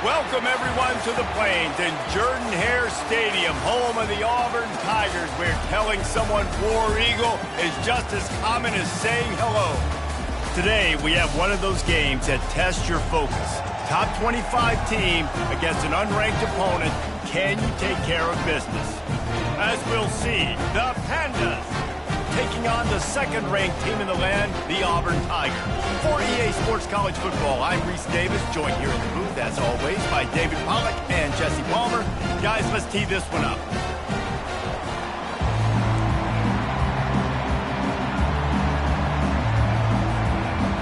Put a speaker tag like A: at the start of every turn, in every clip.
A: Welcome, everyone, to the Plains in Jordan-Hare Stadium, home of the Auburn Tigers, where telling someone War Eagle is just as common as saying hello. Today, we have one of those games that tests your focus. Top 25 team against an unranked opponent. Can you take care of business? As we'll see, the Pandas taking on the second-ranked team in the land, the Auburn Tigers. For EA Sports College Football, I'm Reese Davis, joined here in the booth, as always, by David Pollack and Jesse Palmer. Guys, let's tee this one up.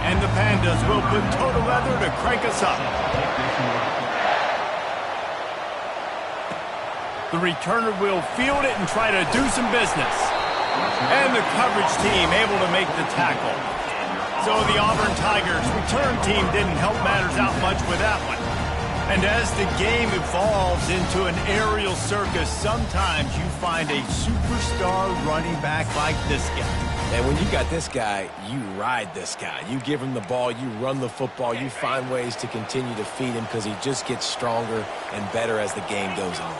A: And the Pandas will put total leather to crank us up. The returner will field it and try to do some business. And the coverage team able to make the tackle. So the Auburn Tigers return team didn't help matters out much with that one. And as the game evolves into an aerial circus, sometimes you find a superstar running back like this guy.
B: And when you got this guy, you ride this guy. You give him the ball, you run the football, you find ways to continue to feed him because he just gets stronger and better as the game goes on.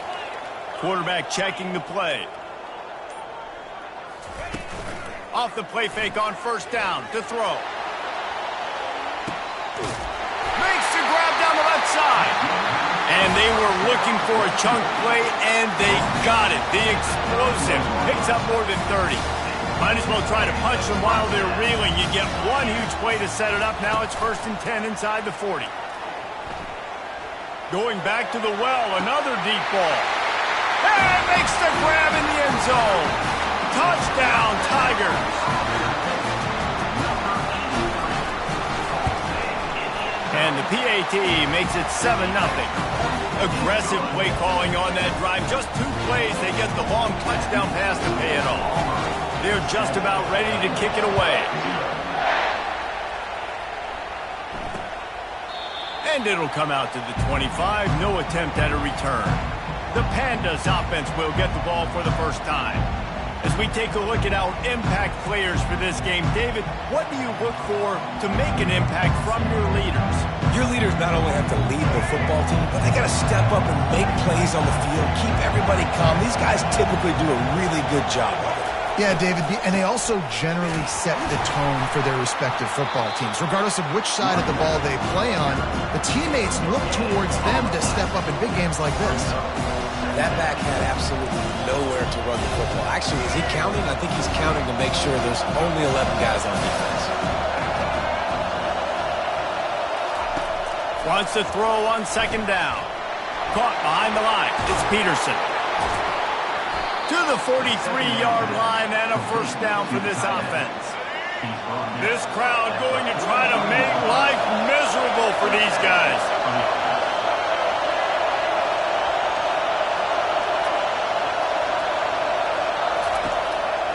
A: Quarterback checking the play. Off the play fake on first down to throw. Makes the grab down the left side. And they were looking for a chunk play, and they got it. The explosive picks up more than 30. Might as well try to punch them while they're reeling. You get one huge play to set it up. Now it's 1st and 10 inside the 40. Going back to the well, another deep ball. And makes the grab in the end zone. Touchdown, Tigers. And the PAT makes it 7-0. Aggressive play calling on that drive. Just 2 plays, they get the long touchdown pass to pay it off. They're just about ready to kick it away. And it'll come out to the 25. No attempt at a return. The Pandas offense will get the ball for the first time. As we take a look at our impact players for this game, David, what do you look for to make an impact from your leaders?
B: Your leaders not only have to lead the football team, but they got to step up and make plays on the field, keep everybody calm. These guys typically do a really good job of it.
C: Yeah, David, and they also generally set the tone for their respective football teams. Regardless of which side of the ball they play on, the teammates look towards them to step up in big games like this.
B: That back had absolutely nowhere to run the football. Actually, is he counting? I think he's counting to make sure there's only 11 guys on defense.
A: Wants to throw on 2nd down. Caught behind the line. It's Peterson. To the 43-yard line and a 1st down for this offense. This crowd going to try to make life miserable for these guys.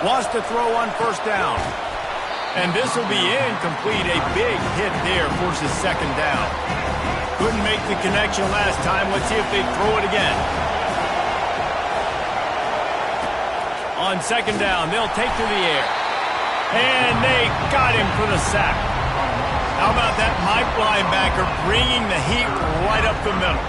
A: Wants to throw on 1st down. And this will be incomplete. A big hit there forces 2nd down. Couldn't make the connection last time. Let's see if they throw it again. On 2nd down, they'll take to the air. And they got him for the sack. How about that Mike linebacker bringing the heat right up the middle?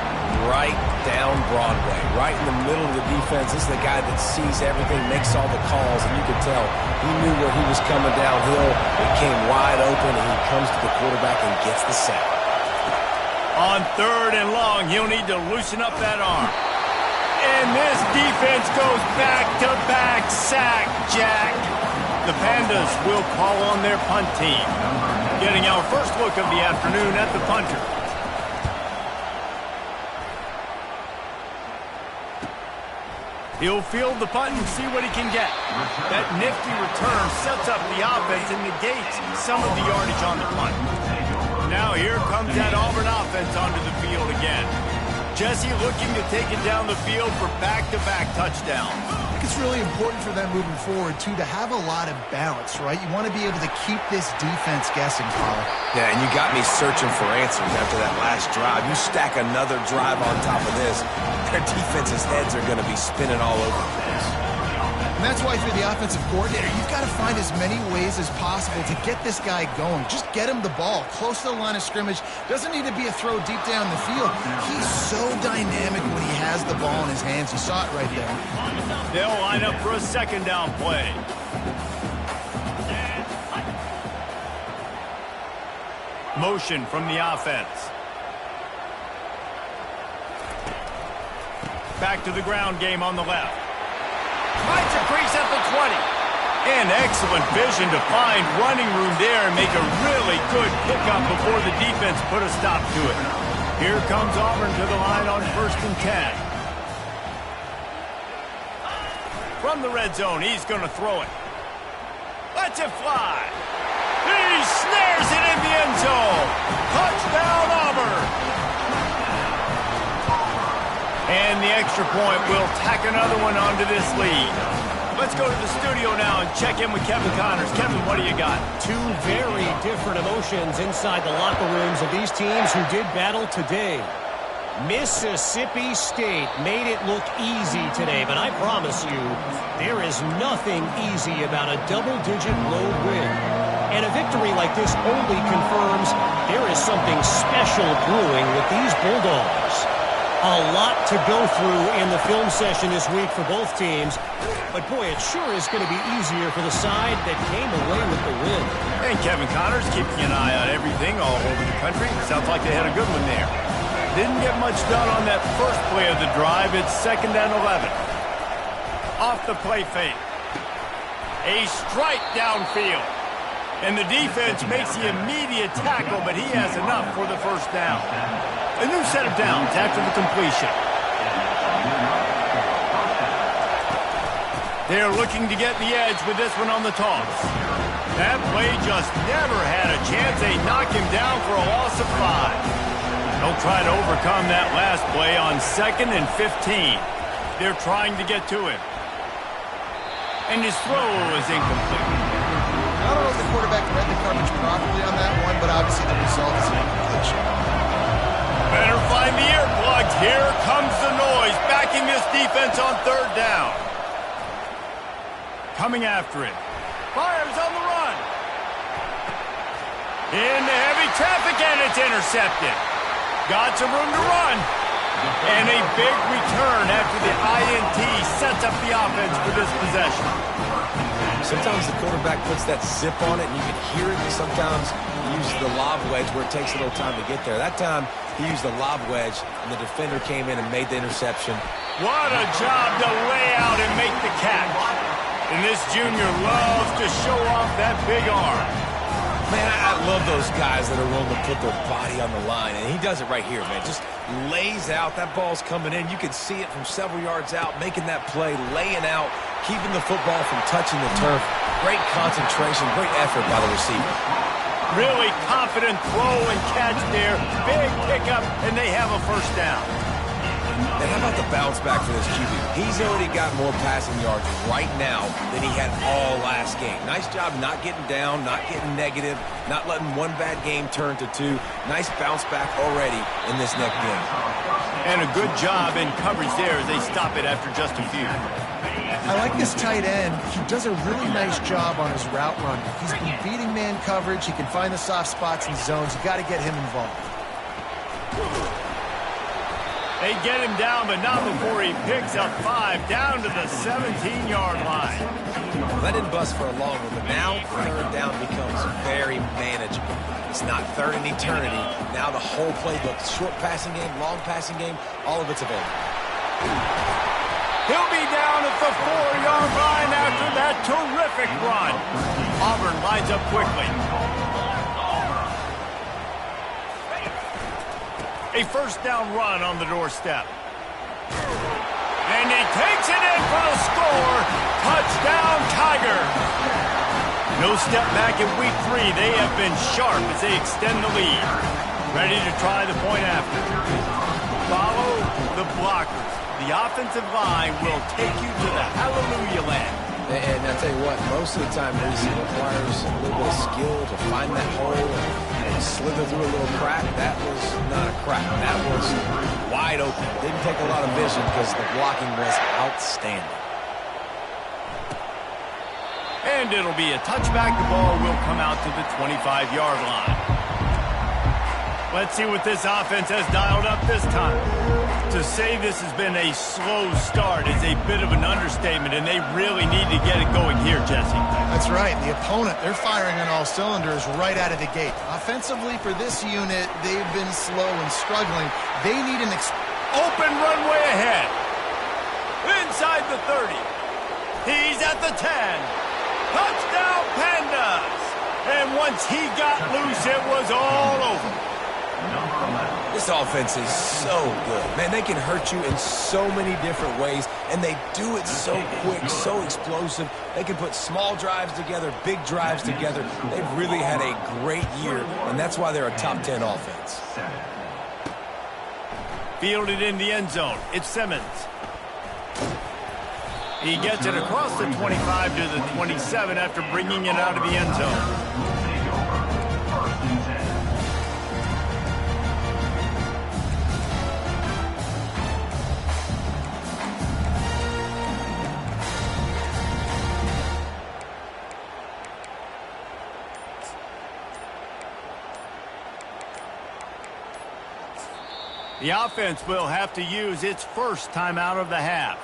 B: Right down Broadway, right in the middle of the defense. This is the guy that sees everything, makes all the calls, and you could tell he knew where he was coming downhill. It came wide open, and he comes to the quarterback and gets the sack.
A: On 3rd and long, he'll need to loosen up that arm. And this defense goes back-to-back sack, Jack. The Pandas will call on their punt team. Getting our first look of the afternoon at the punter. He'll field the punt and see what he can get. That nifty return sets up the offense and negates some of the yardage on the punt. Now here comes that Auburn offense onto the field again. Jesse looking to take it down the field for back-to-back touchdowns.
C: I think it's really important for them moving forward, too, to have a lot of balance, right? You want to be able to keep this defense guessing, Paul.
B: Yeah, and you got me searching for answers after that last drive. You stack another drive on top of this, their defense's heads are going to be spinning all over the place.
C: And that's why if you're the offensive coordinator, you've got to find as many ways as possible to get this guy going. Just get him the ball close to the line of scrimmage. Doesn't need to be a throw deep down the field. He's so dynamic when he has the ball in his hands. You saw it right there.
A: They'll line up for a second down play. Motion from the offense. Back to the ground game on the left. Finds a crease at the 20. And excellent vision to find running room there and make a really good pickup before the defense put a stop to it. Here comes Auburn to the line on 1st and 10. From the red zone, he's going to throw it. Lets it fly. He snares it in the end zone. Touchdown, Auburn. And the extra point will tack another one onto this lead. Let's go to the studio now and check in with Kevin Connors. Kevin, what do you got?
D: Two very different emotions inside the locker rooms of these teams who did battle today. Mississippi State made it look easy today, but I promise you, there is nothing easy about a double-digit road win. And a victory like this only confirms there is something special brewing with these Bulldogs. A lot to go through in the film session this week for both teams, but boy, it sure is going to be easier for the side that came away with the win.
A: And Kevin Connors keeping an eye on everything all over the country. Sounds like they had a good one there. Didn't get much done on that first play of the drive. It's 2nd and 11. Off the play fake. A strike downfield. And the defense makes the immediate tackle, but he has enough for the first down. A new set of downs after the completion. They're looking to get the edge with this one on the toss. That play just never had a chance. They knock him down for a loss of 5. They'll try to overcome that last play on 2nd and 15. They're trying to get to him. And his throw is incomplete.
C: I don't know if the quarterback read the coverage properly on that one, but obviously the result is an incompletion.
A: Better find the earplugs. Here comes the noise, backing this defense on 3rd down. Coming after it. Fires on the run. Into heavy traffic, and it's intercepted. Got some room to run. And a big return after the INT sets up the offense for this possession.
B: Sometimes the quarterback puts that zip on it, and you can hear it. Sometimes he uses the lob wedge where it takes a little time to get there. That time, he used the lob wedge, and the defender came in and made the interception.
A: What a job to lay out and make the catch. And this junior loves to show off that big arm.
B: Man, I love those guys that are willing to put their body on the line, and he does it right here, man. Just lays out. That ball's coming in. You can see it from several yards out, making that play, laying out, keeping the football from touching the turf. Great concentration, great effort by the receiver.
A: Really confident throw and catch there. Big pickup, and they have a first down.
B: And how about the bounce back for this QB? He's already got more passing yards right now than he had all last game. Nice job not getting down, not getting negative, not letting one bad game turn to 2. Nice bounce back already in this next game.
A: And a good job in coverage there as they stop it after just a few.
C: I like this tight end. He does a really nice job on his route running. He's been beating man coverage. He can find the soft spots and zones. You got to get him involved.
A: They get him down, but not before he picks up 5 down to the 17-yard line.
B: That didn't bust for a long one, but now 3rd down becomes very manageable. It's not 3rd and eternity. Now the whole playbook, short passing game, long passing game, all of it's available.
A: He'll be down at the 4-yard line after that terrific run. Auburn lines up quickly. A first down run on the doorstep. And he takes it in for the score. Touchdown, Tiger. No step back in week 3. They have been sharp as they extend the lead. Ready to try the point after. Follow the blockers. The offensive line will take you to the hallelujah land.
B: And I'll tell you what, most of the time, Reese, it requires a little bit of skill to find that hole and slither through a little crack. That was not a crack. That was wide open. Didn't take a lot of vision because the blocking was outstanding.
A: And it'll be a touchback. The ball will come out to the 25-yard line. Let's see what this offense has dialed up this time. To say this has been a slow start is a bit of an understatement, and they really need to get it going here, Jesse.
C: That's right. The opponent, they're firing on all cylinders right out of the gate. Offensively, for this unit, they've been slow and struggling. They need an
A: open runway ahead. Inside the 30. He's at the 10. Touchdown, Pandas! And once he got loose, it was all over.
B: This offense is so good. Man, they can hurt you in so many different ways, and they do it so quick, so explosive. They can put small drives together, big drives together. They've really had a great year, and that's why they're a top 10 offense.
A: Fielded in the end zone. It's Simmons. He gets it across the 25 to the 27 after bringing it out of the end zone. The offense will have to use its first timeout of the half.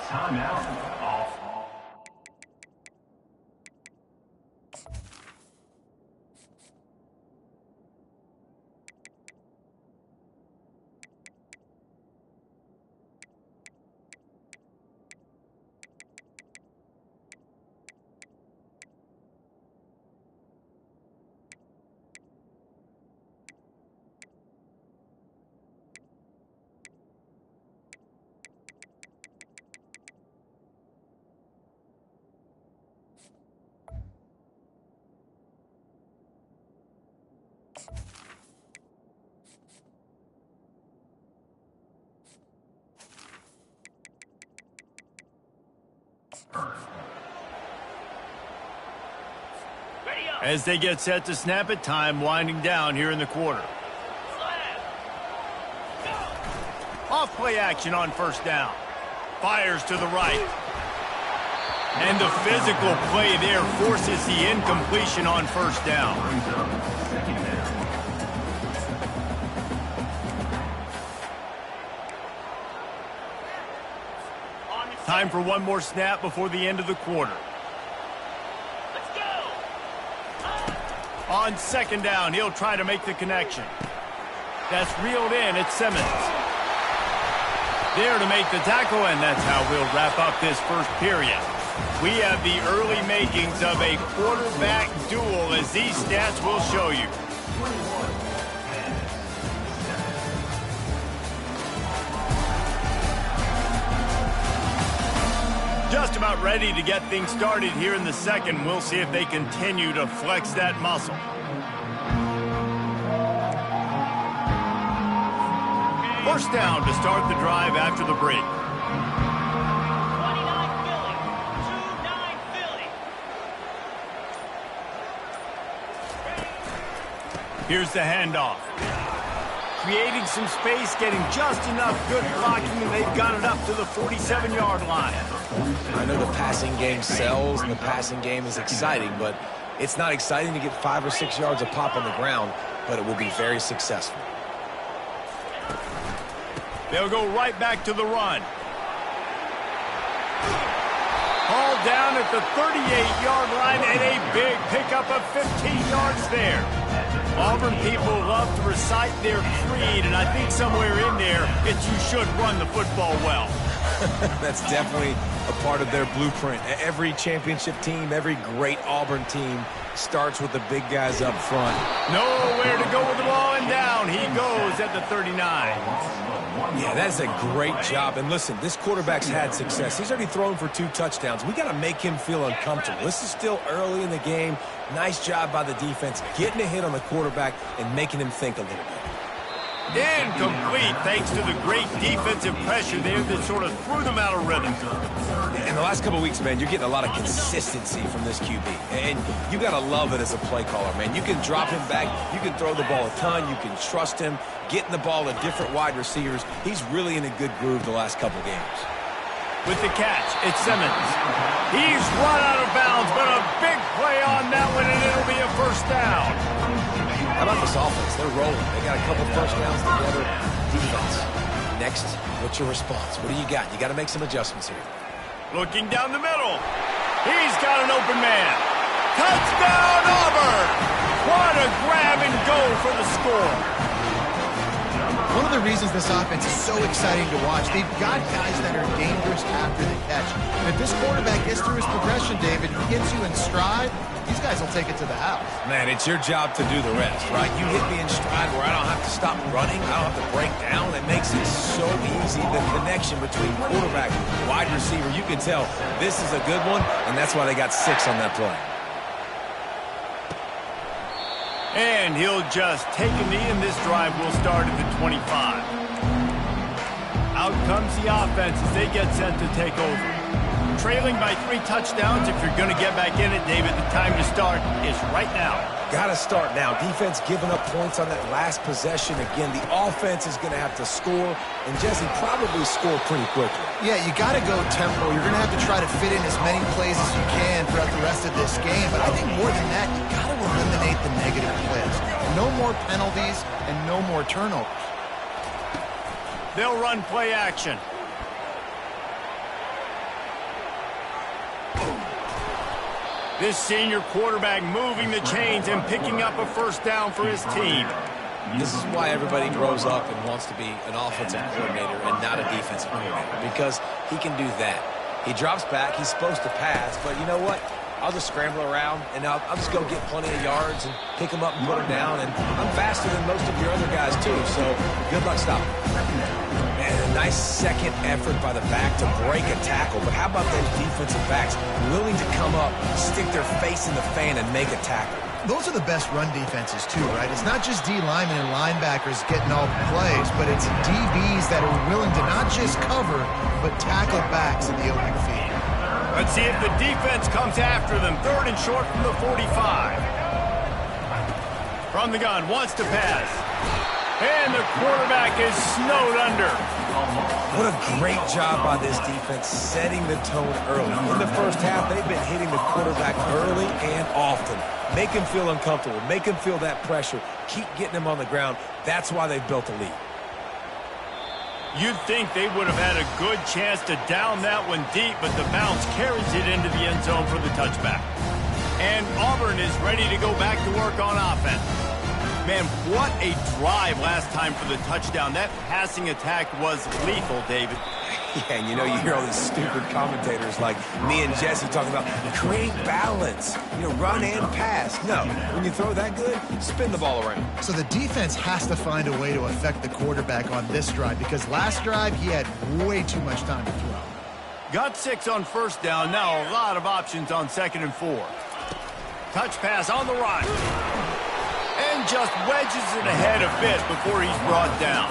A: As they get set to snap it, time winding down here in the quarter. Off play action on first down. Fires to the right. And the physical play there forces the incompletion on first down. Time for one more snap before the end of the quarter. On second down, he'll try to make the connection. That's reeled in. It's Simmons. There to make the tackle, and that's how we'll wrap up this first period. We have the early makings of a quarterback duel, as these stats will show you. Just about ready to get things started here in the second. We'll see if they continue to flex that muscle. First down to start the drive after the break. 29 Philly. Here's the handoff. Creating some space, getting just enough good blocking, and they've got it up to the 47-yard line.
B: I know the passing game sells, and the passing game is exciting, but it's not exciting to get 5 or 6 yards of pop on the ground, but it will be very successful.
A: They'll go right back to the run. Hauled down at the 38-yard line, and a big pickup of 15 yards there. Auburn people love to recite their creed, and I think somewhere in there, it's you should run the football well.
B: That's definitely a part of their blueprint. Every championship team, every great Auburn team starts with the big guys up front.
A: Nowhere to go with the ball, and down he goes at the 39.
B: Yeah, that's a great job. And listen, this quarterback's had success. He's already thrown for 2 touchdowns. We got to make him feel uncomfortable. This is still early in the game. Nice job by the defense, getting a hit on the quarterback and making him think a little bit.
A: Incomplete, thanks to the great defensive pressure there that sort of threw them out of rhythm.
B: In the last couple of weeks, man, you're getting a lot of consistency from this QB. And you got to love it as a play caller, man. You can drop him back. You can throw the ball a ton. You can trust him, getting the ball to different wide receivers. He's really in a good groove the last couple games.
A: With the catch, it's Simmons. He's run out of bounds, but a big down.
B: How about this offense? They're rolling. They got a couple first downs together. Defense. Next, what's your response? What do you got? You got to make some adjustments here.
A: Looking down the middle. He's got an open man. Touchdown, Auburn! What a grab and go for the score.
C: One of the reasons this offense is so exciting to watch, they've got guys that are dangerous after the catch. And if this quarterback gets through his progression, David, he gets you in stride, these guys will take it to the house.
B: Man, it's your job to do the rest, right? You hit me in stride where I don't have to stop running. I don't have to break down. It makes it so easy. The connection between quarterback and wide receiver, you can tell this is a good one, and that's why they got 6 on that play.
A: And he'll just take a knee, and this drive will start at the 25. Out comes the offense as they get set to take over. Trailing by 3 touchdowns. If you're going to get back in it, David, the time to start is right now.
B: Got to start now. Defense giving up points on that last possession. Again, the offense is going to have to score, and Jesse probably score pretty quickly.
C: Yeah, you got to go tempo. You're going to have to try to fit in as many plays as you can throughout the rest of this game. But I think more than that, you got to eliminate the negative plays. No more penalties and no more turnovers.
A: They'll run play action. This senior quarterback moving the chains and picking up a first down for his team.
B: This is why everybody grows up and wants to be an offensive coordinator and not a defensive coordinator, because he can do that. He drops back. He's supposed to pass, but you know what? I'll just scramble around, and I'll just go get plenty of yards and pick them up and put them down, and I'm faster than most of your other guys, too, so good luck stopping. Man, a nice second effort by the back to break a tackle, but how about those defensive backs willing to come up, stick their face in the fan, and make a tackle?
C: Those are the best run defenses, too, right? It's not just D linemen and linebackers getting all the plays, but it's DBs that are willing to not just cover, but tackle backs in the open field.
A: Let's see if the defense comes after them. 3rd and short from the 45. From the gun, wants to pass. And the quarterback is snowed under.
B: What a great job by this defense setting the tone early. In the first half, they've been hitting the quarterback early and often. Make him feel uncomfortable. Make him feel that pressure. Keep getting him on the ground. That's why they've built a lead.
A: You'd think they would have had a good chance to down that one deep, but the bounce carries it into the end zone for the touchback. And Auburn is ready to go back to work on offense. Man, what a drive last time for the touchdown. That passing attack was lethal, David.
B: Yeah, and you know, you hear all these stupid commentators like me and Jesse talking about create balance, run and pass. No, when you throw that good, spin the ball around.
C: So the defense has to find a way to affect the quarterback on this drive, because last drive he had way too much time to throw.
A: Got 6 on first down. Now a lot of options on 2nd and 4. Touch pass on the run. And just wedges it ahead a bit before he's brought down.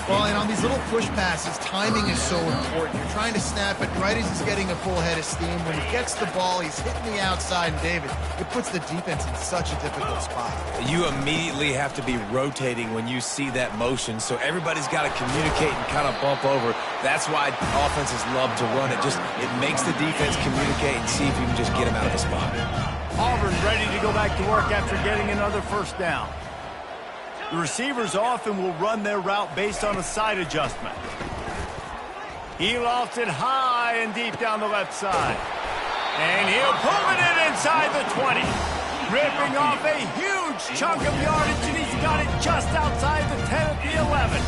C: Well, and on these little push passes, timing is so important. You're trying to snap it right as he's getting a full head of steam. When he gets the ball, he's hitting the outside, and David, it puts the defense in such a difficult spot.
B: You immediately have to be rotating when you see that motion, so everybody's got to communicate and kind of bump over. That's why offenses love to run it. It makes the defense communicate and see if you can just get him out of the spot.
A: Auburn ready to go back to work after getting another first down. The receivers often will run their route based on a side adjustment. He lofts it high and deep down the left side. And he'll pull it in inside the 20. Ripping off a huge chunk of yardage, and he's got it just outside the 10 at the 11.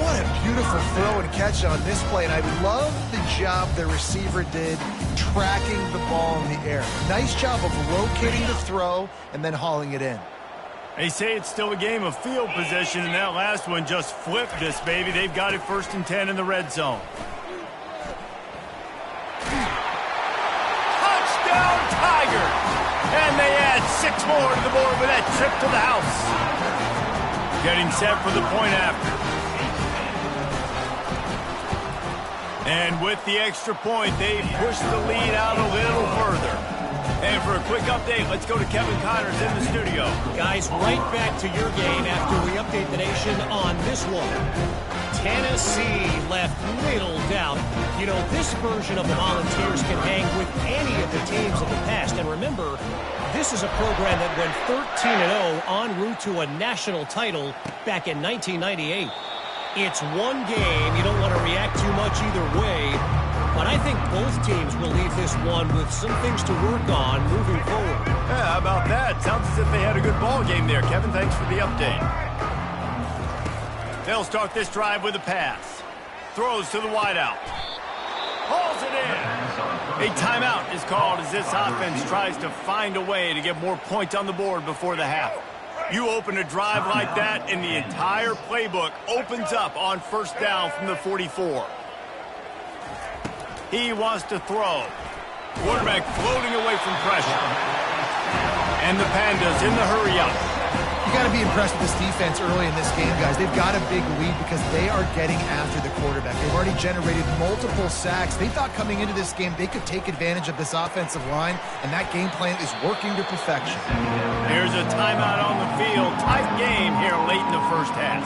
C: What a beautiful throw and catch on this play, and I love the job the receiver did tracking the ball in the air. Nice job of locating the throw and then hauling it in.
A: They say it's still a game of field position, and that last one just flipped this, baby. They've got it 1st and 10 in the red zone. Touchdown, Tigers! And they add 6 more to the board with that trip to the house. Getting set for the point after. And with the extra point, they push the lead out a little further. And for a quick update, let's go to Kevin Connors in the studio.
D: Guys, right back to your game after we update the nation on this one. Tennessee left little doubt. This version of the Volunteers can hang with any of the teams of the past. And remember, this is a program that went 13-0 en route to a national title back in 1998. It's one game. You don't want to react too much either way. But I think both teams will leave this one with some things to work on moving forward.
A: Yeah, how about that? Sounds as if they had a good ball game there, Kevin. Thanks for the update. They'll start this drive with a pass. Throws to the wideout. Hauls it in. A timeout is called as this offense tries to find a way to get more points on the board before the half. You open a drive like that, and the entire playbook opens up on first down from the 44. He wants to throw. Quarterback floating away from pressure. And the Pandas in the hurry-up.
C: You got to be impressed with this defense early in this game, guys. They've got a big lead because they are getting after the quarterback. They've already generated multiple sacks. They thought coming into this game they could take advantage of this offensive line, and that game plan is working to perfection.
A: Here's a timeout on the field. Tight game here late in the first half.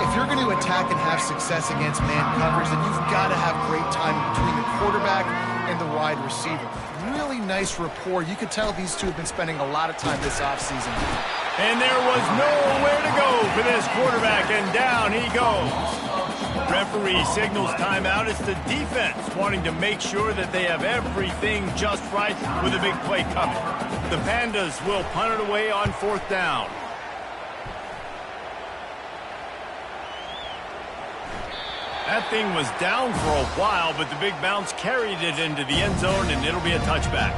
C: If you're going to attack and have success against man coverage, then you've got to have great time between the quarterback and the wide receiver. Really nice rapport. You could tell these two have been spending a lot of time this offseason.
A: And there was nowhere to go for this quarterback, and down he goes. Referee signals timeout. It's the defense wanting to make sure that they have everything just right with a big play coming. The Pandas will punt it away on fourth down. That thing was down for a while, but the big bounce carried it into the end zone, and it'll be a touchback.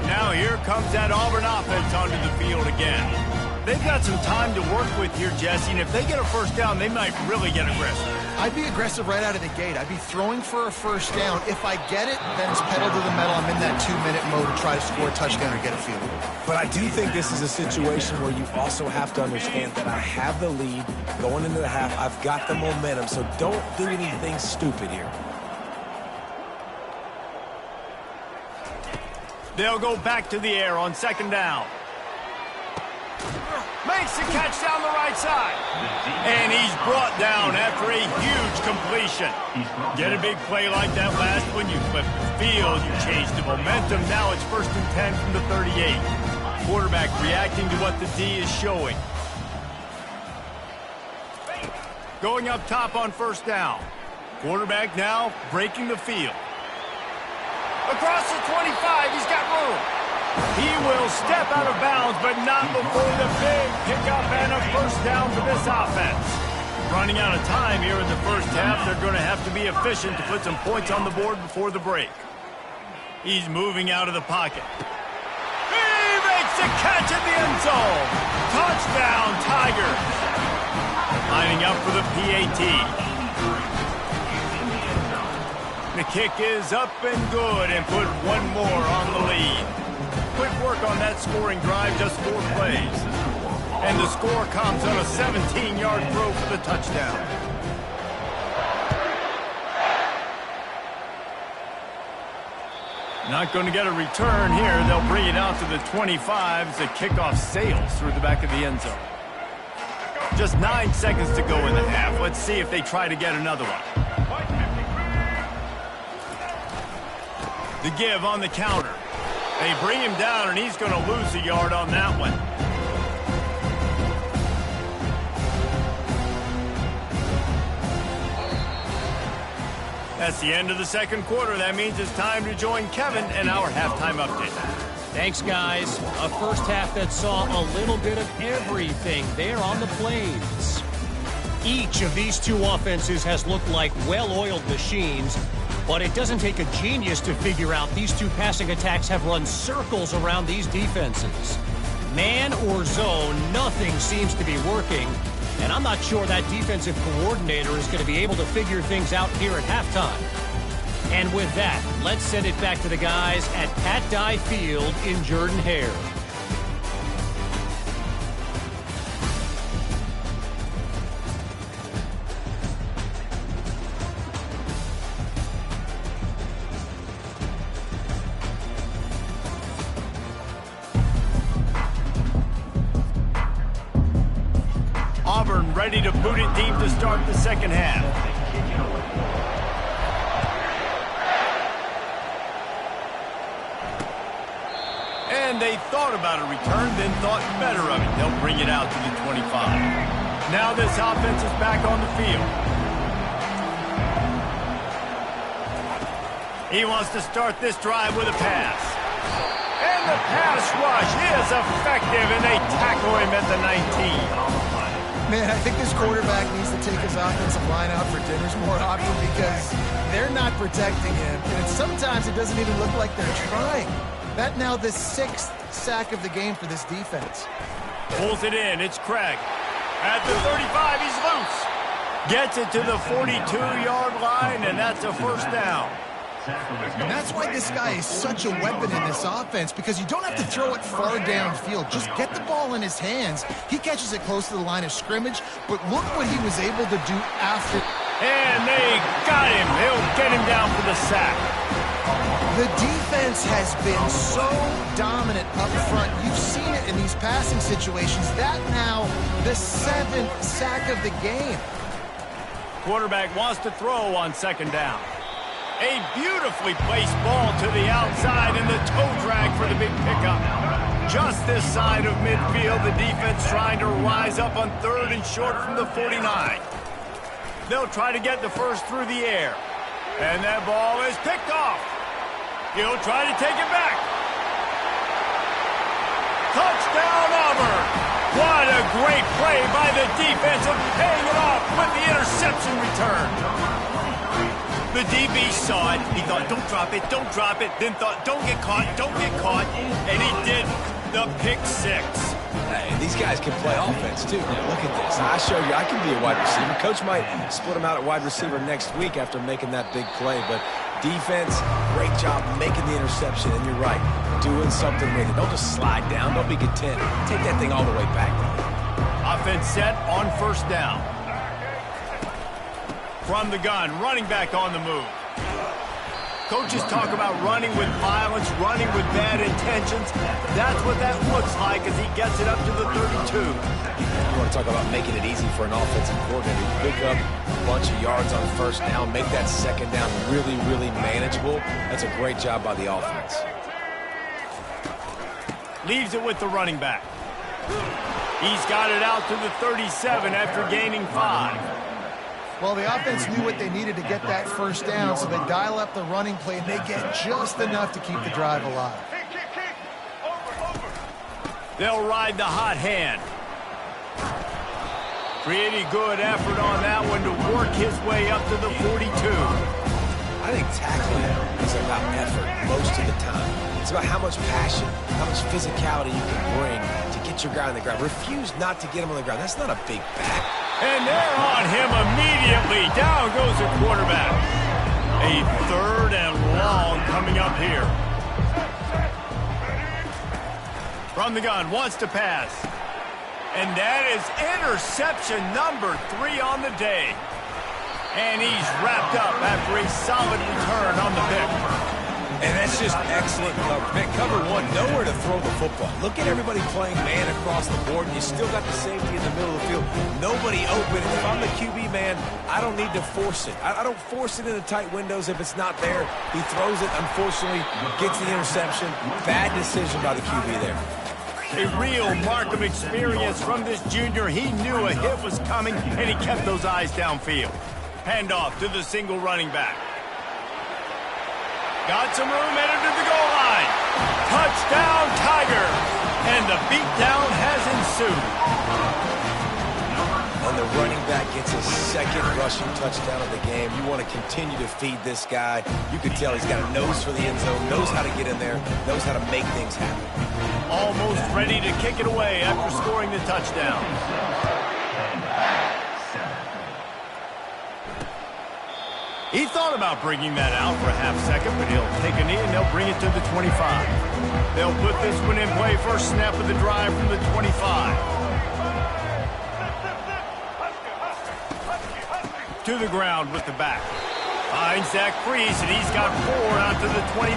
A: Now here comes that Auburn offense onto the field again. They've got some time to work with here, Jesse, and if they get a first down, they might really get aggressive.
C: I'd be aggressive right out of the gate. I'd be throwing for a first down. If I get it, then it's pedal to the metal. I'm in that 2-minute mode to try to score a touchdown or get a field goal.
B: But I do think this is a situation where you also have to understand that I have the lead going into the half. I've got the momentum, so don't do anything stupid here.
A: They'll go back to the air on second down. Makes the catch down the right side. And he's brought down after a huge completion. Get a big play like that last one, you flip the field, you change the momentum. Now it's 1st and 10 from the 38. Quarterback reacting to what the D is showing. Going up top on first down. Quarterback now breaking the field. Across the 25, he's got room. He will step out of bounds, but not before the big pickup and a first down for this offense. Running out of time here in the first half. They're going to have to be efficient to put some points on the board before the break. He's moving out of the pocket. He makes the catch at the end zone. Touchdown, Tigers. Lining up for the PAT. The kick is up and good, and put one more on the lead. Quick work on that scoring drive, just 4 plays. And the score comes on a 17-yard throw for the touchdown. Not going to get a return here. They'll bring it out to the 25 as the kickoff sails through the back of the end zone. Just 9 seconds to go in the half. Let's see if they try to get another one. The give on the counter. They bring him down, and he's going to lose a yard on that one. That's the end of the second quarter. That means it's time to join Kevin in our halftime update.
D: Thanks, guys. A first half that saw a little bit of everything there on the Plains. Each of these two offenses has looked like well-oiled machines, but it doesn't take a genius to figure out these two passing attacks have run circles around these defenses. Man or zone, nothing seems to be working, and I'm not sure that defensive coordinator is going to be able to figure things out here at halftime. And with that, let's send it back to the guys at Pat Dye Field in Jordan-Hare.
A: Auburn ready to boot it deep to start the second half. And they thought about a return, then thought better of it. They'll bring it out to the 25. Now this offense is back on the field. He wants to start this drive with a pass. And the pass rush is effective, and they tackle him at the 19.
C: Man, I think this quarterback needs to take his offensive line out for dinners more often because they're not protecting him. And sometimes it doesn't even look like they're trying. That now the 6th sack of the game for this defense.
A: Pulls it in. It's Craig. At the 35, he's loose. Gets it to the 42-yard line, and that's a first down.
C: And that's why this guy is such a weapon in this offense, because you don't have to throw it far downfield. Just get the ball in his hands. He catches it close to the line of scrimmage, but look what he was able to do after.
A: And they got him. They'll get him down for the sack.
C: The defense has been so dominant up front. You've seen it in these passing situations. That now the 7th sack of the game.
A: Quarterback wants to throw on second down. A beautifully placed ball to the outside, and the toe drag for the big pickup. Just this side of midfield, the defense trying to rise up on 3rd and short from the 49. They'll try to get the first through the air. And that ball is picked off. He'll try to take it back. Touchdown, Auburn! What a great play by the defense of paying it off with the interception return. The DB saw it. He thought, don't drop it, don't drop it. Then thought, don't get caught, don't get caught. And he did the pick 6.
B: Hey, these guys can play offense, too. Now, look at this. I show you I can be a wide receiver. Coach might split him out at wide receiver next week after making that big play. But defense, great job making the interception. And you're right, doing something with it. Don't just slide down. Don't be content. Take that thing all the way back.
A: Offense set on first down. From the gun, running back on the move. Coaches talk about running with violence, running with bad intentions. That's what that looks like as he gets it up to the 32.
B: You want to talk about making it easy for an offensive coordinator. You pick up a bunch of yards on first down, make that second down really, really manageable. That's a great job by the offense.
A: Leaves it with the running back. He's got it out to the 37 after gaining 5.
C: Well, the offense knew what they needed to get that first down, so they dial up the running play, and they get just enough to keep the drive alive.
A: They'll ride the hot hand. Pretty good effort on that one to work his way up to the 42.
B: I think tackling is about effort most of the time. It's about how much passion, how much physicality you can bring to get your guy on the ground. Refuse not to get him on the ground. That's not a big back.
A: And they're on him immediately. Down goes the quarterback. A 3rd and long coming up here. From the gun, wants to pass. And that is interception number 3 on the day. And he's wrapped up after a solid return on the pick.
B: And that's just excellent cover. Man, cover 1, nowhere to throw the football. Look at everybody playing man across the board, and you still got the safety in the middle of the field. Nobody open. And if I'm the QB man, I don't need to force it. I don't force it into tight windows if it's not there. He throws it, unfortunately, gets the interception. Bad decision by the QB there.
A: A real mark of experience from this junior. He knew a hit was coming, and he kept those eyes downfield. Handoff to the single running back. Got some room, headed to the goal line. Touchdown, Tiger. And the beatdown has ensued.
B: And the running back gets his 2nd rushing touchdown of the game. You want to continue to feed this guy. You can tell he's got a nose for the end zone, knows how to get in there, knows how to make things happen.
A: Almost ready to kick it away after scoring the touchdown. He thought about bringing that out for a half second, but he'll take a knee and they'll bring it to the 25. They'll put this one in play first snap of the drive from the 25. To the ground with the back. Finds that crease, and he's got 4 out to the 29.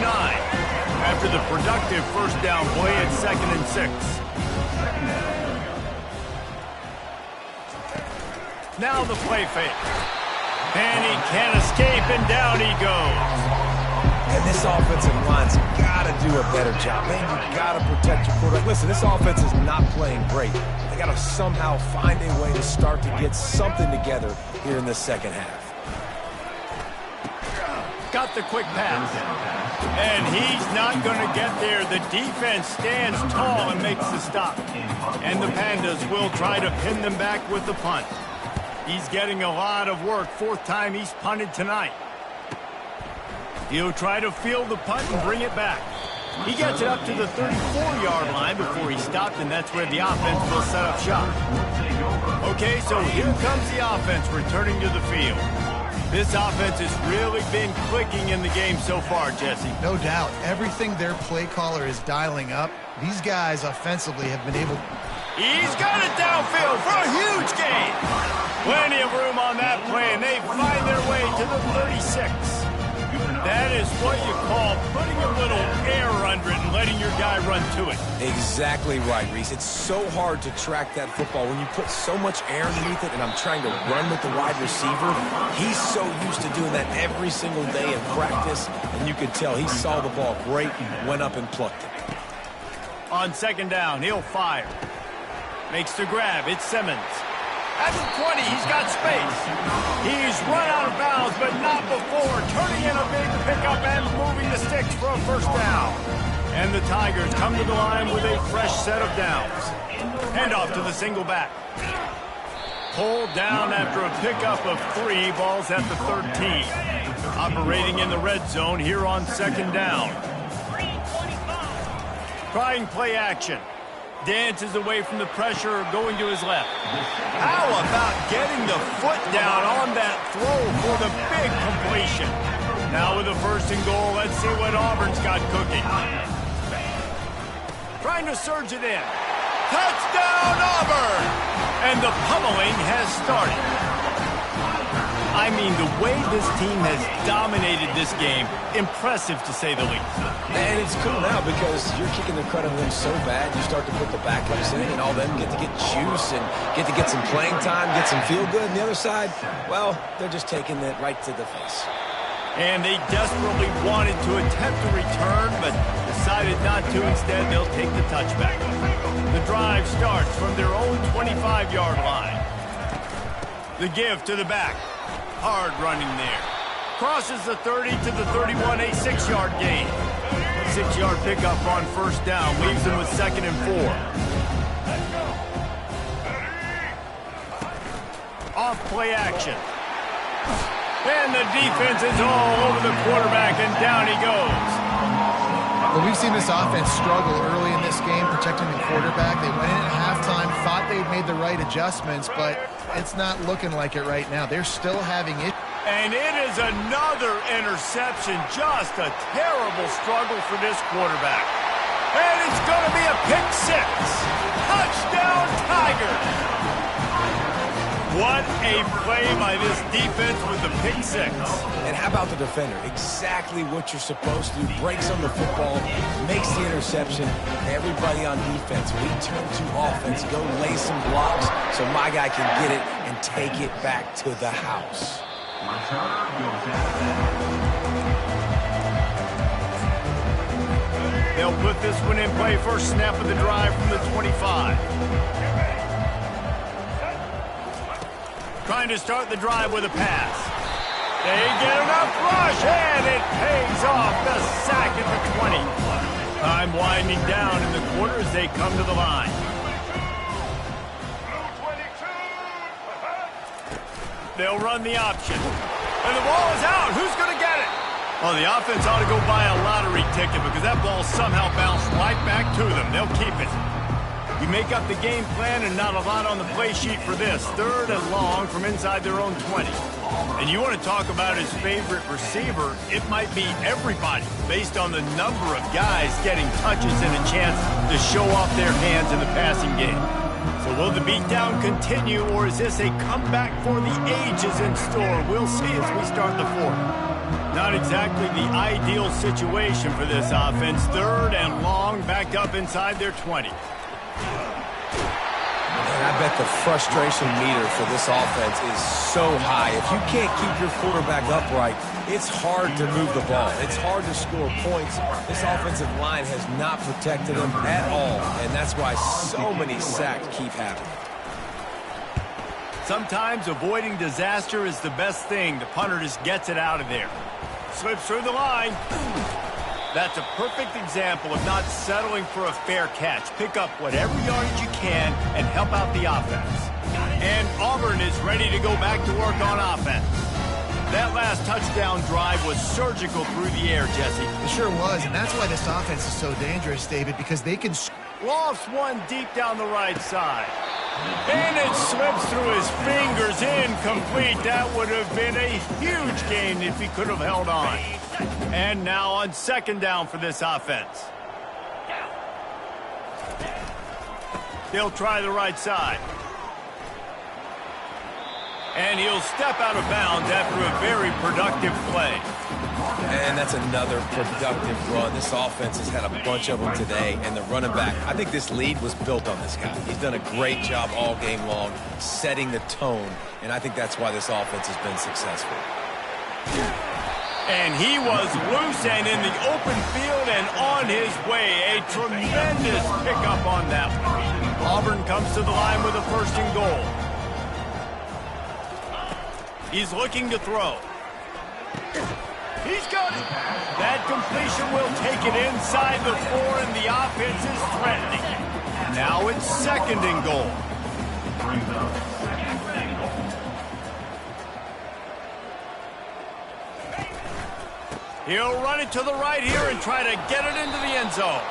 A: After the productive first down play at 2nd and 6. Now the play fake. And he can't escape, and down he goes.
B: And this offensive line's got to do a better job. Man, you got to protect your quarterback. Listen, this offense is not playing great. They got to somehow find a way to start to get something together here in the second half.
A: Got the quick pass. And he's not going to get there. The defense stands tall and makes the stop. And the Pandas will try to pin them back with the punt. He's getting a lot of work. Fourth time he's punted tonight. He'll try to field the punt and bring it back. He gets it up to the 34-yard line before he stopped, and that's where the offense will set up shop. Okay, so here comes the offense returning to the field. This offense has really been clicking in the game so far, Jesse.
C: No doubt. Everything their play caller is dialing up, these guys offensively have been able...
A: He's got it downfield for a huge gain. Plenty of room on that play, and they find their way to the 36. That is what you call putting a little air under it and letting your guy run to it.
B: Exactly right, Reese. It's so hard to track that football when you put so much air underneath it, and I'm trying to run with the wide receiver. He's so used to doing that every single day in practice, and you could tell he saw the ball great, went up and plucked it.
A: On second down, he'll fire. Makes the grab. It's Simmons. At the 20, he's got space. He's run out of bounds, but not before. Turning in a big pickup and moving the sticks for a first down. And the Tigers come to the line with a fresh set of downs. Handoff to the single back. Pulled down after a pickup of 3. Balls at the 13. Operating in the red zone here on second down. Trying play action. Dances away from the pressure, going to his left. How about getting the foot down on that throw for the big completion? Now with a first and goal, let's see what Auburn's got cooking. Trying to surge it in. Touchdown, Auburn! And the pummeling has started. I mean, the way this team has dominated this game, impressive to say the least.
B: And it's cool now because you're kicking the crud of them so bad, you start to put the backups in, and all them get to get juice and get to get some playing time, get some feel good. And the other side, well, they're just taking it right to the face.
A: And they desperately wanted to attempt a return, but decided not to. Instead, they'll take the touchback. The drive starts from their own 25-yard line. The give to the back. Hard running there. Crosses the 30 to the 31, a 6-yard gain. 6-yard pickup on first down. Leaves them with second and 4. Off play action. And the defense is all over the quarterback, and down he goes.
C: Well, we've seen this offense struggle early in this game protecting the quarterback. They went in at halftime, thought they'd made the right adjustments, but it's not looking like it right now. They're still having it.
A: And it is another interception. Just a terrible struggle for this quarterback. And it's going to be a pick 6. Touchdown, Tigers. What a play by this defense with the pick 6.
B: And how about the defender? Exactly what you're supposed to do. Breaks on the football, makes the interception. Everybody on defense, we turn to offense, go lay some blocks so my guy can get it and take it back to the house.
A: They'll put this one in play. First snap of the drive from the 25. Trying to start the drive with a pass. They get enough rush, and it pays off. The sack at the 20. Time winding down in the quarter as they come to the line. They'll run the option. And the ball is out. Who's going to get it? Well, the offense ought to go buy a lottery ticket because that ball somehow bounced right back to them. They'll keep it. You make up the game plan and not a lot on the play sheet for this. Third and long from inside their own 20. And you want to talk about his favorite receiver, it might be everybody based on the number of guys getting touches and a chance to show off their hands in the passing game. So will the beatdown continue, or is this a comeback for the ages in store? We'll see as we start the fourth. Not exactly the ideal situation for this offense. Third and long, backed up inside their 20.
B: And I bet the frustration meter for this offense is so high. If you can't keep your quarterback upright, it's hard to move the ball. It's hard to score points. This offensive line has not protected them at all, and that's why so many sacks keep happening.
A: Sometimes avoiding disaster is the best thing. The punter just gets it out of there. Slips through the line. That's a perfect example of not settling for a fair catch. Pick up whatever yardage you can and help out the offense. And Auburn is ready to go back to work on offense. That last touchdown drive was surgical through the air, Jesse.
C: It sure was, and that's why this offense is so dangerous, David, because they can...
A: Lofts one deep down the right side. And it slips through his fingers, incomplete. That would have been a huge gain if he could have held on. And now on second down for this offense. He'll try the right side. And he'll step out of bounds after a very productive play.
B: And that's another productive run. This offense has had a bunch of them today, and the running back, I think this lead was built on this guy. He's done a great job all game long setting the tone, and I think that's why this offense has been successful.
A: And he was loose and in the open field and on his way. A tremendous pickup on that one. Auburn comes to the line with a 1st and goal. He's looking to throw. He's got it. That completion will take it inside the 4, and the offense is threatening. Now it's 2nd and goal. He'll run it to the right here and try to get it into the end zone.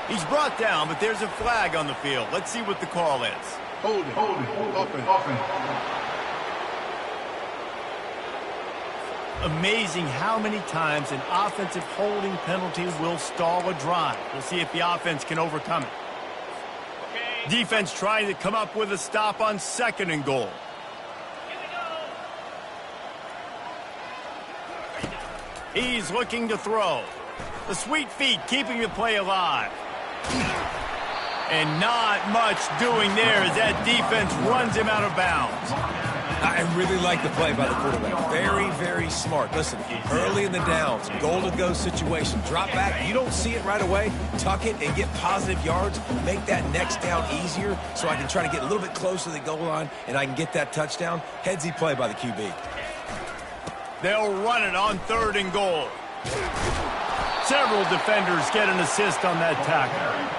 A: He's brought down, but there's a flag on the field. Let's see what the call is.
E: Hold it. Offense.
A: Amazing how many times an offensive holding penalty will stall a drive. We'll see if the offense can overcome it. Okay. Defense trying to come up with a stop on 2nd and goal. He's looking to throw. The sweet feet keeping the play alive. And not much doing there as that defense runs him out of bounds.
B: I really like the play by the quarterback. Very, very smart. Listen, early in the downs, goal-to-go situation. Drop back. You don't see it right away. Tuck it and get positive yards. Make that next down easier so I can try to get a little bit closer to the goal line and I can get that touchdown. Headsy play by the QB.
A: They'll run it on 3rd and goal. Several defenders get an assist on that tackle.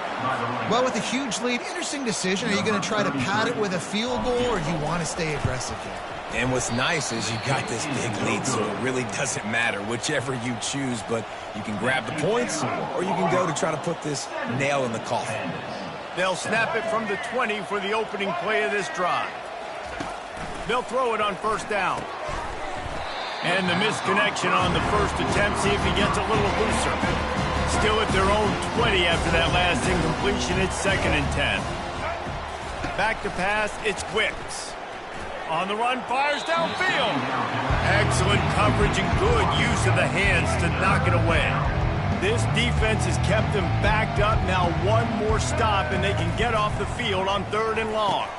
C: Well, with a huge lead, interesting decision. Are you going to try to pad it with a field goal, or do you want to stay aggressive here?
B: And what's nice is you got this big lead, so it really doesn't matter whichever you choose, but you can grab the points, or you can go to try to put this nail in the coffin.
A: They'll snap it from the 20 for the opening play of this drive. They'll throw it on 1st down. And the misconnection on the 1st attempt. See if he gets a little looser. Still at their own 20 after that last incompletion. It's 2nd and 10. Back to pass, it's Quicks. On the run, fires downfield. Excellent coverage and good use of the hands to knock it away. This defense has kept them backed up. Now one more stop and they can get off the field on 3rd and long.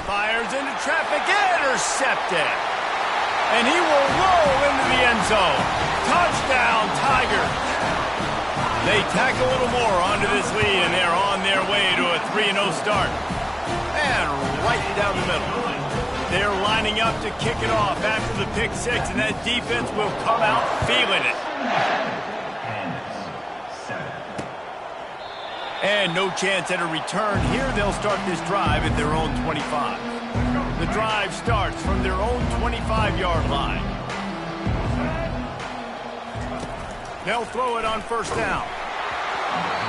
A: Fires into traffic, intercepted. And he will roll into the end zone. Touchdown, Tigers. They tack a little more onto this lead, and they're on their way to a 3-0 start. And right down the middle. They're lining up to kick it off after the pick 6, and that defense will come out feeling it. And no chance at a return here. They'll start this drive at their own 25. The drive starts from their own 25-yard line. They'll throw it on 1st down.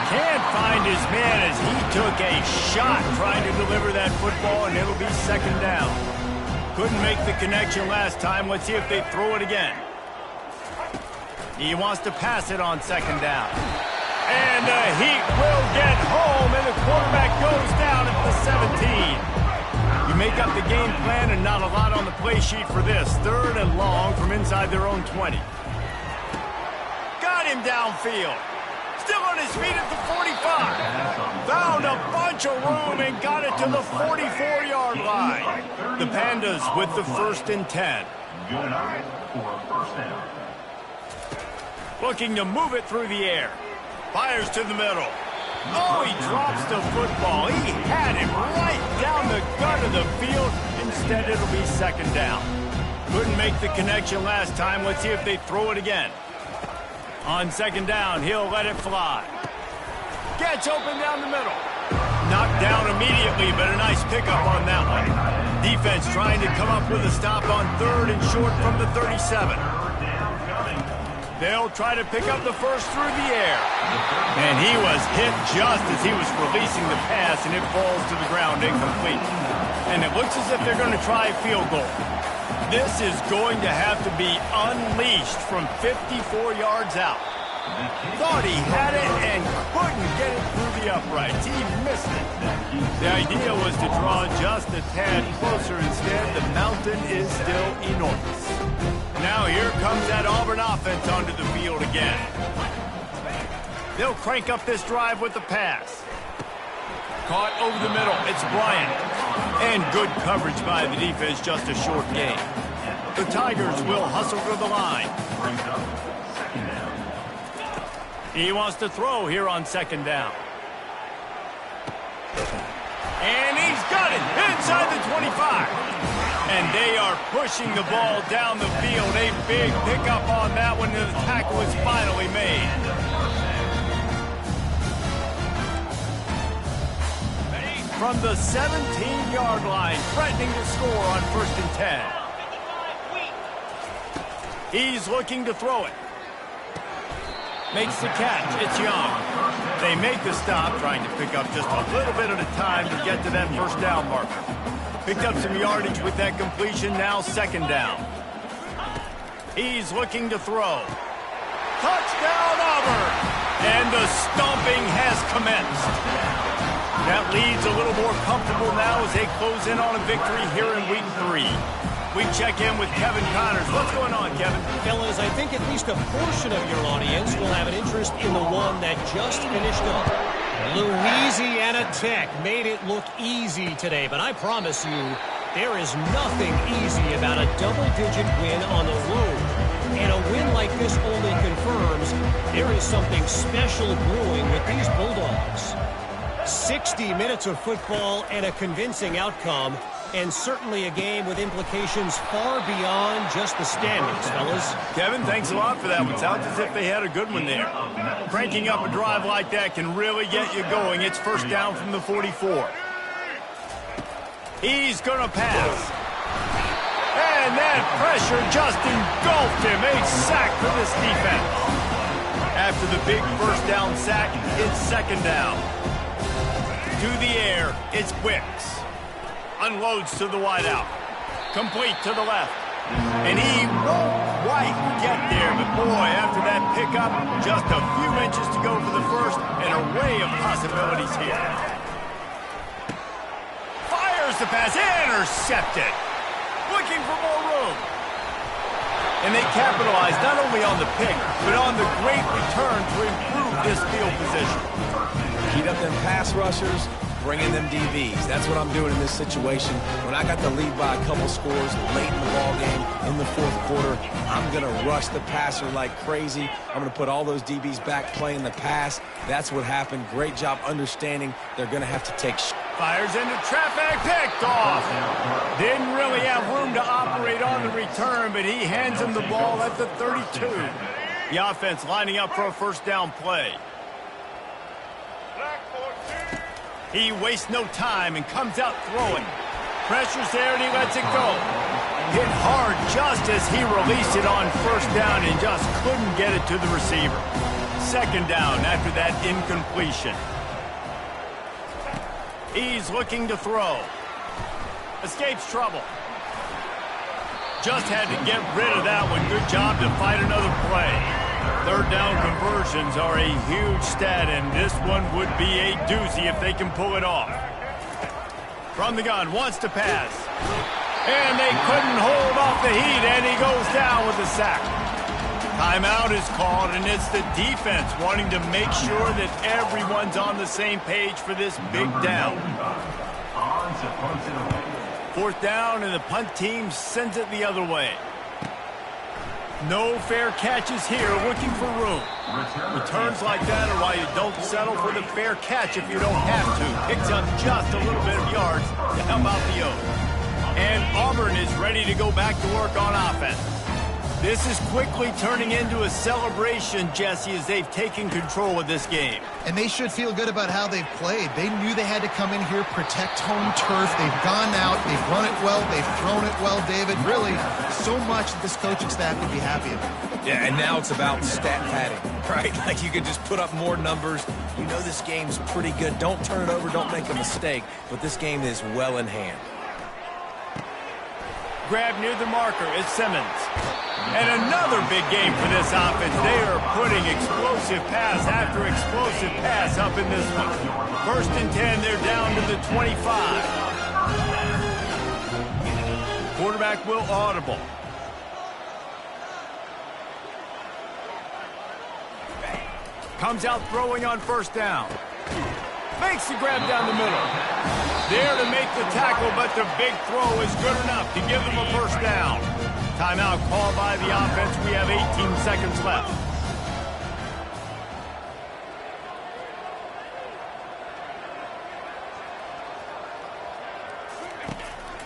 A: Can't find his man as he took a shot trying to deliver that football, and it'll be 2nd down. Couldn't make the connection last time. Let's see if they throw it again. He wants to pass it on 2nd down. And the Heat will get home, and the quarterback goes down at the 17. You make up the game plan and not a lot on the play sheet for this. 3rd and long from inside their own 20. Got him downfield. Still on his feet at the 45. Found a bunch bunch of room and got it to the 44-yard line. The Pandas with the 1st and 10. Looking to move it through the air. Fires to the middle. Oh, he drops the football. He had it right down the gut of the field. Instead, it'll be 2nd down. Couldn't make the connection last time. Let's see if they throw it again. On 2nd down, he'll let it fly. Gets open down the middle. Knocked down immediately, but a nice pickup on that one. Defense trying to come up with a stop on 3rd and short from the 37. They'll try to pick up the first through the air. And he was hit just as he was releasing the pass, and it falls to the ground incomplete. And it looks as if they're going to try a field goal. This is going to have to be unleashed from 54 yards out. Thought he had it and couldn't get it through the uprights. He missed it. The idea was to draw just a tad closer. Instead, the mountain is still enormous. Now here comes that Auburn offense onto the field again. They'll crank up this drive with the pass. Caught over the middle. It's Bryant. And good coverage by the defense, just a short gain. The Tigers will hustle to the line. He wants to throw here on 2nd down. And he's got it inside the 25. And they are pushing the ball down the field. A big pickup on that one, and the tackle is finally made. From the 17-yard line, threatening to score on 1st and 10. He's looking to throw it. Makes the catch. It's Young. They make the stop, trying to pick up just a little bit at a time to get to that 1st down marker. Picked up some yardage with that completion, now 2nd down. He's looking to throw. Touchdown, Auburn! And the stomping has commenced. That lead's a little more comfortable now as they close in on a victory here in Week 3. We check in with Kevin Connors. What's going on, Kevin?
D: Fellas, I think at least a portion of your audience will have an interest in the one that just finished up. Louisiana Tech made it look easy today, but I promise you, there is nothing easy about a double-digit win on the road. And a win like this only confirms there is something special brewing with these Bulldogs. 60 minutes of football and a convincing outcome, and certainly a game with implications far beyond just the standings, fellas.
A: Kevin, thanks a lot for that one. Sounds as if they had a good one there. Cranking up a drive like that can really get you going. It's 1st down from the 44. He's going to pass. And that pressure just engulfed him. A sack for this defense. After the big 1st down sack, it's 2nd down. To the air, it's Wicks. Unloads to the wideout. Complete to the left. And he won't quite get there. But boy, after that pickup, just a few inches to go for the first. An array of possibilities here. Fires the pass. Intercepted. Looking for more room. And they capitalize not only on the pick, but on the great return to improve this field position.
B: Heat up them pass rushers, bringing them DBs. That's what I'm doing in this situation. When I got the lead by a couple scores late in the ball game in the 4th quarter, I'm going to rush the passer like crazy. I'm going to put all those DBs back playing the pass. That's what happened. Great job understanding they're going to have to take
A: Fires into traffic, picked off. Didn't really have room to operate on the return, but he hands him the ball at the 32. The offense lining up for a 1st down play. He wastes no time and comes out throwing. Pressure's there and he lets it go. Hit hard just as he released it on 1st down and just couldn't get it to the receiver. 2nd down after that incompletion. He's looking to throw. Escapes trouble. Just had to get rid of that one. Good job to fight another play. 3rd down conversions are a huge stat, and this one would be a doozy if they can pull it off. From the gun, wants to pass. And they couldn't hold off the heat, and he goes down with a sack. Timeout is called, and it's the defense wanting to make sure that everyone's on the same page for this big down. Fourth down, and the punt team sends it the other way. No fair catches here, looking for room. Returns like that are why you don't settle for the fair catch if you don't have to. Picks up just a little bit of yards to help out the O's. And Auburn is ready to go back to work on offense. This is quickly turning into a celebration, Jesse, as they've taken control of this game.
C: And they should feel good about how they've played. They knew they had to come in here, protect home turf. They've gone out, they've run it well, they've thrown it well, David. Really, so much that this coaching staff could be happy about.
B: Yeah, and now it's about stat padding, right? Like you can just put up more numbers. You know this game's pretty good. Don't turn it over, don't make a mistake. But this game is well in hand.
A: Grab near the marker, it's Simmons. And another big game for this offense. They are putting explosive pass after explosive pass up in this one. First and 10, they're down to the 25. Quarterback will audible. Comes out throwing on first down. Makes the grab down the middle. There to make the tackle, but the big throw is good enough to give them a first down. Timeout called by the offense. We have 18 seconds left.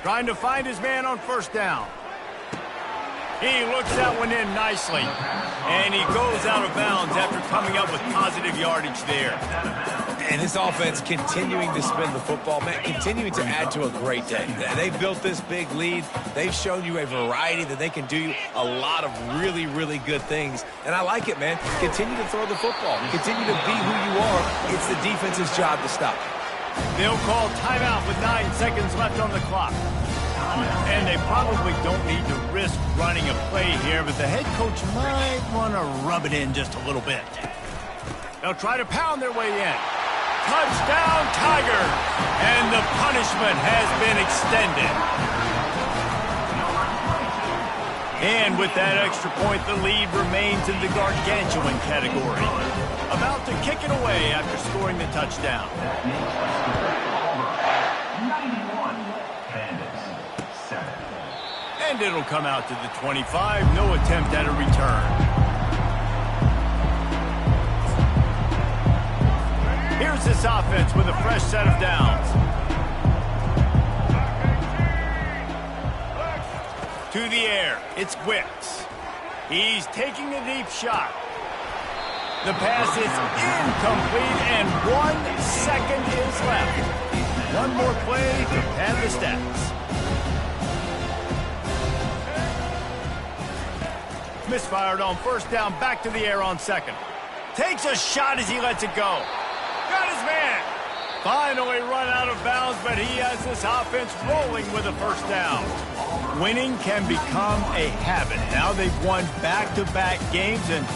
A: Trying to find his man on first down. He looks that one in nicely. And he goes out of bounds after coming up with positive yardage there.
B: And this offense continuing to spin the football, man, continuing to add to a great day. They've built this big lead. They've shown you a variety that they can do a lot of really, really good things. And I like it, man. Continue to throw the football. Continue to be who you are. It's the defense's job to stop.
A: They'll call timeout with 9 seconds left on the clock. And they probably don't need to risk running a play here, but the head coach might want to rub it in just a little bit. They'll try to pound their way in. Touchdown, Tigers! And the punishment has been extended. And with that extra point, the lead remains in the gargantuan category. About to kick it away after scoring the touchdown. And it'll come out to the 25. No attempt at a return. Here's this offense with a fresh set of downs. To the air, it's Wicks. He's taking a deep shot. The pass is incomplete, and 1 second is left. One more play to pad the stats. Misfired on first down, back to the air on second. Takes a shot as he lets it go. Got his man. Finally run out of bounds, but he has this offense rolling with a first down. Winning can become a habit. Now they've won back-to-back games, and